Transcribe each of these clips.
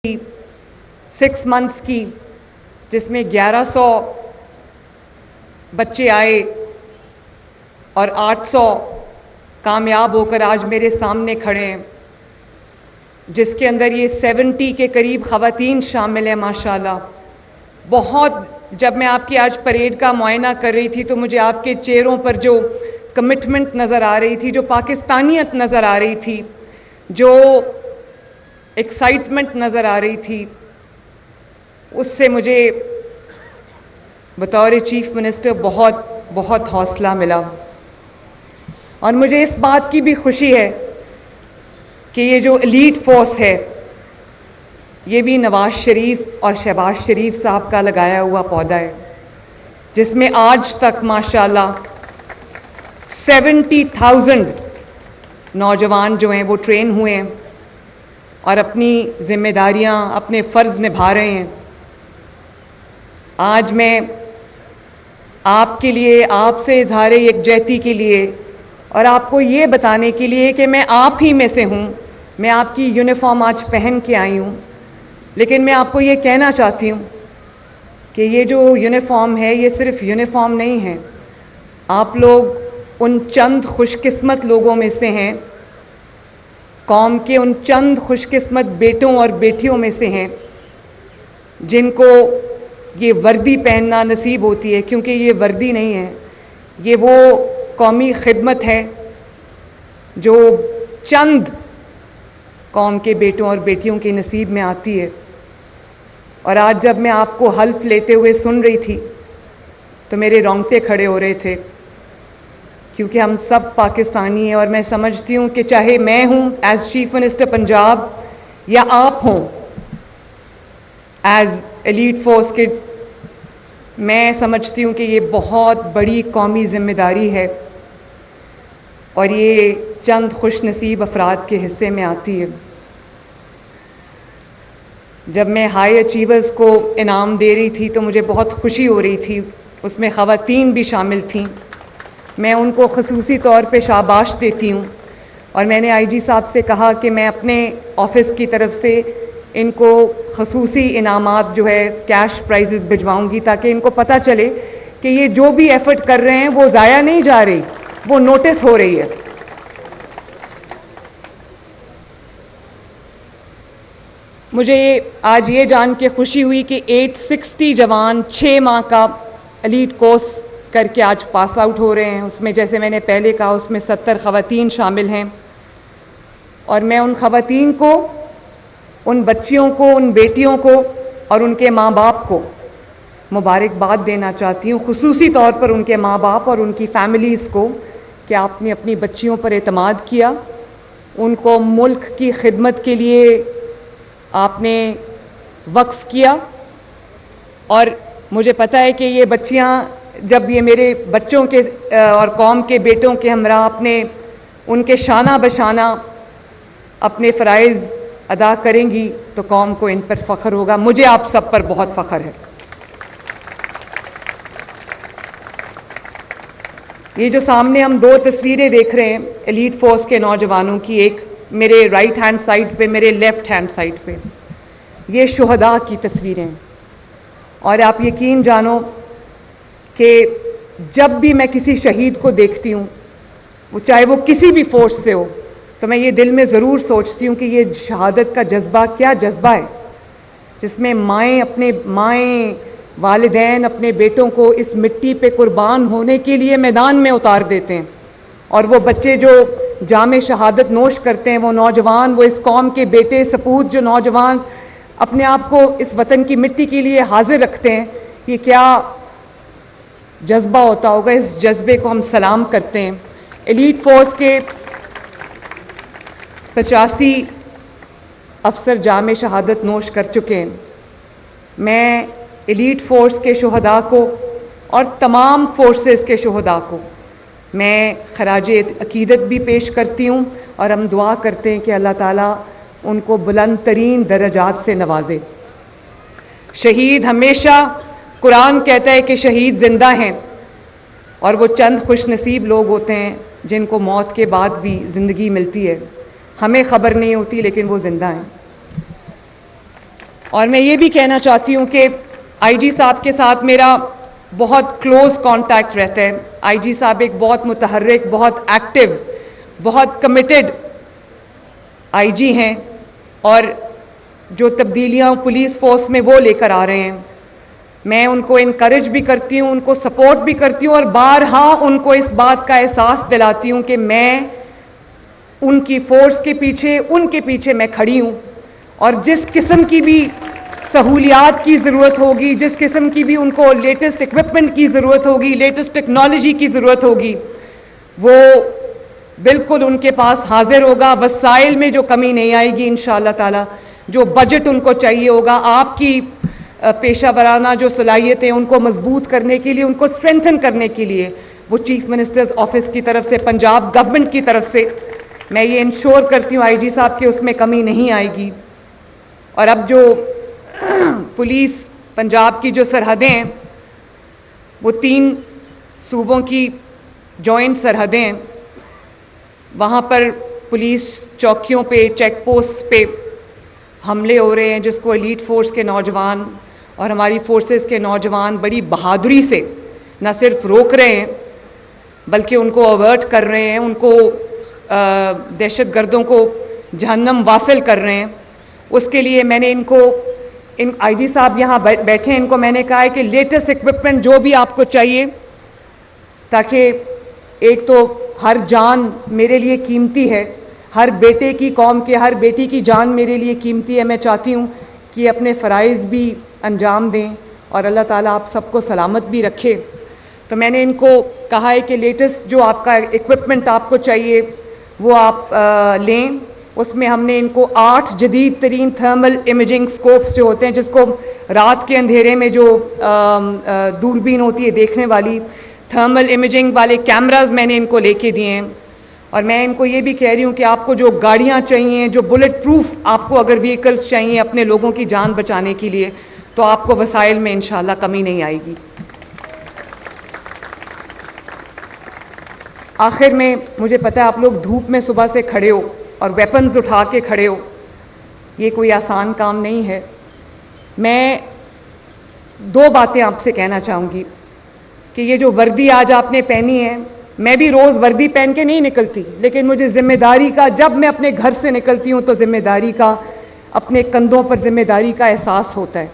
6 months की, जिसमें 1100 बच्चे आए और 800 कामयाब होकर आज मेरे सामने खड़े हैं, जिसके अंदर ये 70 के करीब ख़वातीन शामिल हैं माशाल्लाह। बहुत जब मैं आपकी आज परेड का मुआयना कर रही थी तो मुझे आपके चेहरों पर जो कमिटमेंट नज़र आ रही थी, जो पाकिस्तानियत नज़र आ रही थी, जो एक्साइटमेंट नज़र आ रही थी, उससे मुझे बतौर चीफ मिनिस्टर बहुत बहुत हौसला मिला। और मुझे इस बात की भी खुशी है कि ये जो एलीट फोर्स है, ये भी नवाज़ शरीफ और शहबाज शरीफ साहब का लगाया हुआ पौधा है, जिसमें आज तक माशाल्लाह 70,000 नौजवान जो हैं वो ट्रेन हुए हैं और अपनी जिम्मेदारियां, अपने फ़र्ज़ निभा रहे हैं। आज मैं आपके लिए, आपसे इज़हार यकजहती के लिए और आपको ये बताने के लिए कि मैं आप ही में से हूँ, मैं आपकी यूनिफॉर्म आज पहन के आई हूँ, लेकिन मैं आपको ये कहना चाहती हूँ कि ये जो यूनिफॉर्म है, ये सिर्फ़ यूनिफॉर्म नहीं है। आप लोग उन चंद खुशकिस्मत लोगों में से हैं, कौम के उन चंद खुशकिस्मत बेटों और बेटियों में से हैं जिनको ये वर्दी पहनना नसीब होती है, क्योंकि ये वर्दी नहीं है, ये वो कौमी खिदमत है जो चंद कौम के बेटों और बेटियों के नसीब में आती है। और आज जब मैं आपको हल्फ लेते हुए सुन रही थी तो मेरे रोंगटे खड़े हो रहे थे, क्योंकि हम सब पाकिस्तानी हैं और मैं समझती हूँ कि चाहे मैं हूँ एज़ चीफ मिनिस्टर पंजाब या आप हों एज़ एलीट फोर्स के, मैं समझती हूँ कि ये बहुत बड़ी कौमी ज़िम्मेदारी है और ये चंद खुश नसीब अफराद के हिस्से में आती है। जब मैं हाई अचीवर्स को इनाम दे रही थी तो मुझे बहुत खुशी हो रही थी, उसमें ख़वातीन भी शामिल थीं। मैं उनको ख़ुसूसी तौर पे शाबाश देती हूँ और मैंने आईजी साहब से कहा कि मैं अपने ऑफ़िस की तरफ से इनको ख़ुसूसी इनामात जो है कैश प्राइजेस भिजवाऊँगी, ताकि इनको पता चले कि ये जो भी एफ़र्ट कर रहे हैं वो ज़ाया नहीं जा रही, वो नोटिस हो रही है। मुझे आज ये जान के खुशी हुई कि 860 जवान 6 माह का एलीट कोर्स करके आज पास आउट हो रहे हैं। उसमें जैसे मैंने पहले कहा, उसमें 70 ख़वातीन शामिल हैं और मैं उन ख़वातीन को, उन बच्चियों को, उन बेटियों को और उनके माँ बाप को मुबारकबाद देना चाहती हूँ, ख़ुसूसी तौर पर उनके माँ बाप और उनकी फ़ैमिलीज़ को, कि आपने अपनी बच्चियों पर एतमाद किया, उनको मुल्क की खिदमत के लिए आपने वक्फ़ किया। और मुझे पता है कि ये बच्चियाँ जब ये मेरे बच्चों के और कौम के बेटों के हमरा अपने उनके शाना बशाना अपने फ़राइज़ अदा करेंगी तो कौम को इन पर फ़ख्र होगा। मुझे आप सब पर बहुत फ़ख्र है। ये जो सामने हम 2 तस्वीरें देख रहे हैं एलीट फोर्स के नौजवानों की, एक मेरे राइट हैंड साइड पे, मेरे लेफ़्ट हैंड साइड पे, ये शुहदा की तस्वीरें हैं। और आप यकीन जानो कि जब भी मैं किसी शहीद को देखती हूँ, वो चाहे वो किसी भी फोर्स से हो, तो मैं ये दिल में ज़रूर सोचती हूँ कि ये शहादत का जज्बा क्या जज्बा है, जिसमें माएँ वालिदैन अपने बेटों को इस मिट्टी पे कुर्बान होने के लिए मैदान में उतार देते हैं। और वो बच्चे जो जामे शहादत नोश करते हैं, वो नौजवान, वो इस कौम के बेटे सपूत जो नौजवान अपने आप को इस वतन की मिट्टी के लिए हाजिर रखते हैं, ये क्या जज्बा होता होगा। इस जज्बे को हम सलाम करते हैं। एलीट फोर्स के 85 अफसर जामे शहादत नोश कर चुके हैं। मैं एलीट फोर्स के शुहदा को और तमाम फोर्सेस के शुहदा को मैं खराजे अकीदत भी पेश करती हूँ और हम दुआ करते हैं कि अल्लाह ताला उनको बुलंद तरीन दर्जात से नवाजे। शहीद हमेशा, कुरान कहता है कि शहीद ज़िंदा हैं और वो चंद खुश नसीब लोग होते हैं जिनको मौत के बाद भी ज़िंदगी मिलती है। हमें ख़बर नहीं होती लेकिन वो ज़िंदा हैं। और मैं ये भी कहना चाहती हूँ कि आईजी साहब के साथ मेरा बहुत क्लोज़ कांटेक्ट रहता है। आईजी साहब एक बहुत मुतहर्रिक, बहुत एक्टिव, बहुत कमिटेड आईजी हैं और जो तब्दीलियाँ पुलिस फोर्स में वो लेकर आ रहे हैं, मैं उनको इनकरेज भी करती हूँ, उनको सपोर्ट भी करती हूँ और बारहा उनको इस बात का एहसास दिलाती हूँ कि मैं उनकी फ़ोर्स के पीछे, उनके पीछे मैं खड़ी हूँ और जिस किस्म की भी सहूलियात की ज़रूरत होगी, जिस किस्म की भी उनको लेटेस्ट इक्विपमेंट की ज़रूरत होगी, लेटेस्ट टेक्नोलॉजी की ज़रूरत होगी, वो बिल्कुल उनके पास हाजिर होगा। वसाइल में जो कमी नहीं आएगी इंशाअल्लाह ताला। जो बजट उनको चाहिए होगा, आपकी पेशा वराना जो सलाहियतें उनको मजबूत करने के लिए, उनको स्ट्रेंथन करने के लिए, वो चीफ मिनिस्टर्स ऑफिस की तरफ से, पंजाब गवर्नमेंट की तरफ से मैं ये इंश्योर करती हूँ आईजी साहब कि उसमें कमी नहीं आएगी। और अब जो पुलिस पंजाब की जो सरहदें हैं, वो 3 सूबों की जॉइंट सरहदें हैं, वहाँ पर पुलिस चौकियों पे, चेक पोस्ट पे हमले हो रहे हैं, जिसको एलीट फोर्स के नौजवान और हमारी फोर्सेस के नौजवान बड़ी बहादुरी से न सिर्फ रोक रहे हैं बल्कि उनको अवर्ट कर रहे हैं, उनको दहशतगर्दों को जहन्नम वासिल कर रहे हैं। उसके लिए मैंने इन आईजी साहब यहाँ बैठे हैं, इनको मैंने कहा है कि लेटेस्ट इक्विपमेंट जो भी आपको चाहिए, ताकि एक तो हर जान मेरे लिए कीमती है, हर बेटे की, कौम के हर बेटी की जान मेरे लिए कीमती है। मैं चाहती हूँ कि अपने फ़राइज़ भी अंजाम दें और अल्लाह ताला आप सबको सलामत भी रखे। तो मैंने इनको कहा है कि लेटेस्ट जो आपका इक्विपमेंट आपको चाहिए वो आप लें। उसमें हमने इनको 8 जदीद तरीन थर्मल इमेजिंग स्कोप्स जो होते हैं, जिसको रात के अंधेरे में जो दूरबीन होती है देखने वाली, थर्मल इमेजिंग वाले कैमराज मैंने इनको लेके दिए हैं। और मैं इनको ये भी कह रही हूँ कि आपको जो गाड़ियाँ चाहिए, जो बुलेट प्रूफ आपको अगर व्हीकल्स चाहिए अपने लोगों की जान बचाने के लिए, तो आपको वसाइल में इंशाल्लाह कमी नहीं आएगी। आखिर में मुझे पता है आप लोग धूप में सुबह से खड़े हो और वेपन्स उठा के खड़े हो, ये कोई आसान काम नहीं है। मैं 2 बातें आपसे कहना चाहूँगी कि ये जो वर्दी आज आपने पहनी है, मैं भी रोज़ वर्दी पहन के नहीं निकलती, लेकिन मुझे ज़िम्मेदारी का, जब मैं अपने घर से निकलती हूँ तो ज़िम्मेदारी का, अपने कंधों पर ज़िम्मेदारी का एहसास होता है।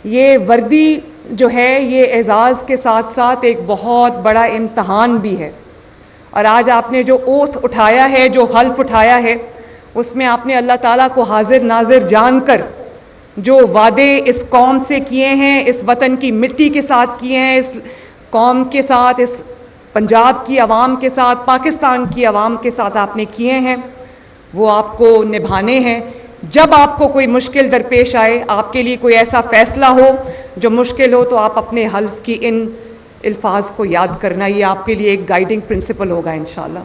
ये वर्दी जो है ये एज़ाज़ के साथ साथ एक बहुत बड़ा इम्तहान भी है। और आज आपने जो ओथ उठाया है, जो हल्फ उठाया है, उसमें आपने अल्लाह ताला को हाजिर नाजिर जानकर जो वादे इस कौम से किए हैं, इस वतन की मिट्टी के साथ किए हैं, इस कौम के साथ, इस पंजाब की आवाम के साथ, पाकिस्तान की आवाम के साथ आपने किए हैं, वो आपको निभाने हैं। जब आपको कोई मुश्किल दरपेश आए, आपके लिए कोई ऐसा फ़ैसला हो जो मुश्किल हो, तो आप अपने हल्फ की इन अल्फाज को याद करना, ये आपके लिए एक गाइडिंग प्रिंसिपल होगा इंशाल्लाह।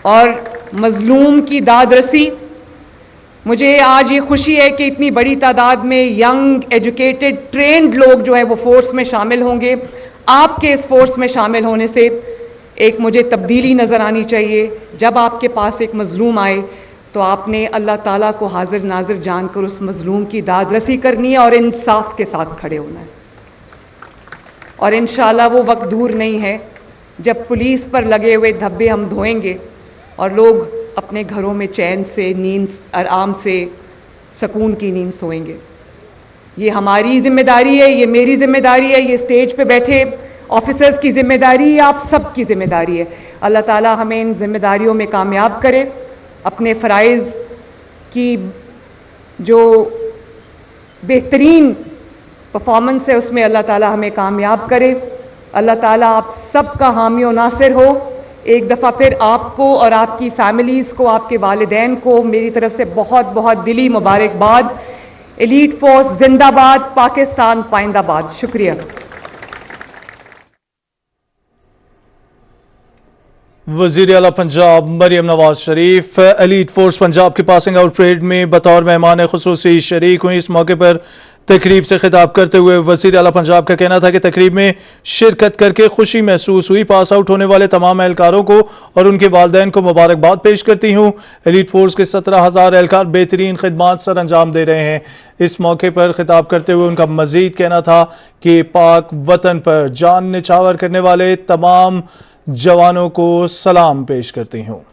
और मज़लूम की दाद रसी, मुझे आज ये खुशी है कि इतनी बड़ी तादाद में यंग, एजुकेटेड, ट्रेंड लोग जो है वो फ़ोर्स में शामिल होंगे। आपके इस फोर्स में शामिल होने से एक मुझे तब्दीली नज़र आनी चाहिए। जब आपके पास एक मज़लूम आए तो आपने अल्लाह ताला को हाजिर नाजिर जानकर उस मज़लूम की दाद रसी करनी है और इंसाफ के साथ खड़े होना है। और इंशाअल्लाह वो वक्त दूर नहीं है जब पुलिस पर लगे हुए धब्बे हम धोएंगे और लोग अपने घरों में चैन से, नींद आराम से, सुकून की नींद सोएंगे। ये हमारी ज़िम्मेदारी है, ये मेरी ज़िम्मेदारी है, ये स्टेज पे बैठे ऑफिसर्स की ज़िम्मेदारी है, आप सब की ज़िम्मेदारी है। अल्लाह ताला हमें इन ज़िम्मेदारियों में कामयाब करे। अपने फ़राइज़ की जो बेहतरीन परफॉर्मेंस है उसमें अल्लाह ताला हमें कामयाब करे। अल्लाह ताला आप सब का हामी और नासिर हो। एक दफ़ा फिर आपको और आपकी फ़ैमिलीज़ को, आपके वालिदैन को मेरी तरफ से बहुत बहुत दिली मुबारकबाद। एलीट फोर्स जिंदाबाद, पाकिस्तान पाइंदाबाद। शुक्रिया। वज़ीर आला पंजाब मरियम नवाज शरीफ एलीट फोर्स पंजाब की पासिंग आउट परेड में बतौर मेहमान खुसूसी शरीक हुई। इस मौके पर तकरीब से खिताब करते हुए वज़ीर आला पंजाब का कहना था कि तकरीब में शिरकत करके खुशी महसूस हुई। पास आउट होने वाले तमाम एहलकारों को और उनके वालिदैन को मुबारकबाद पेश करती हूँ। एलीट फोर्स के 17,000 एहलकार बेहतरीन खिदमात सर अंजाम दे रहे हैं। इस मौके पर खिताब करते हुए उनका मजीद कहना था कि पाक वतन पर जान निछावर करने वाले तमाम जवानों को सलाम पेश करती हूँ।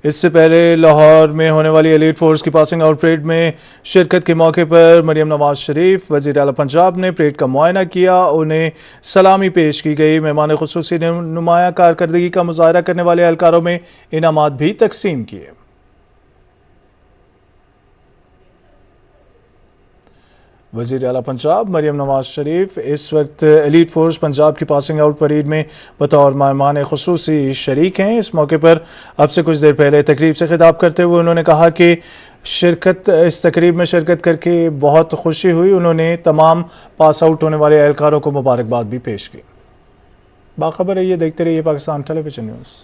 इससे पहले लाहौर में होने वाली एलीट फोर्स की पासिंग आउट परेड में शिरकत के मौके पर मरियम नवाज शरीफ वज़ीर आला पंजाब ने परेड का मुआयना किया, उन्हें सलामी पेश की गई। मेहमान खुसूसी ने नुमाया कारकर्दगी का मुजाहरा करने वाले एहलकारों में इनामात भी तकसीम किए। वज़ीर आला पंजाब मरियम नवाज शरीफ इस वक्त एलीट फोर्स पंजाब की पासिंग आउट परेड में बतौर मेहमान खुसूसी शरीक हैं। इस मौके पर अब से कुछ देर पहले तकरीब से खिताब करते हुए उन्होंने कहा कि इस तकरीब में शिरकत करके बहुत खुशी हुई। उन्होंने तमाम पास आउट होने वाले एहलकारों को मुबारकबाद भी पेश की। बाखबर रहिए, देखते रहिए पाकिस्तान टेलीविजन न्यूज़।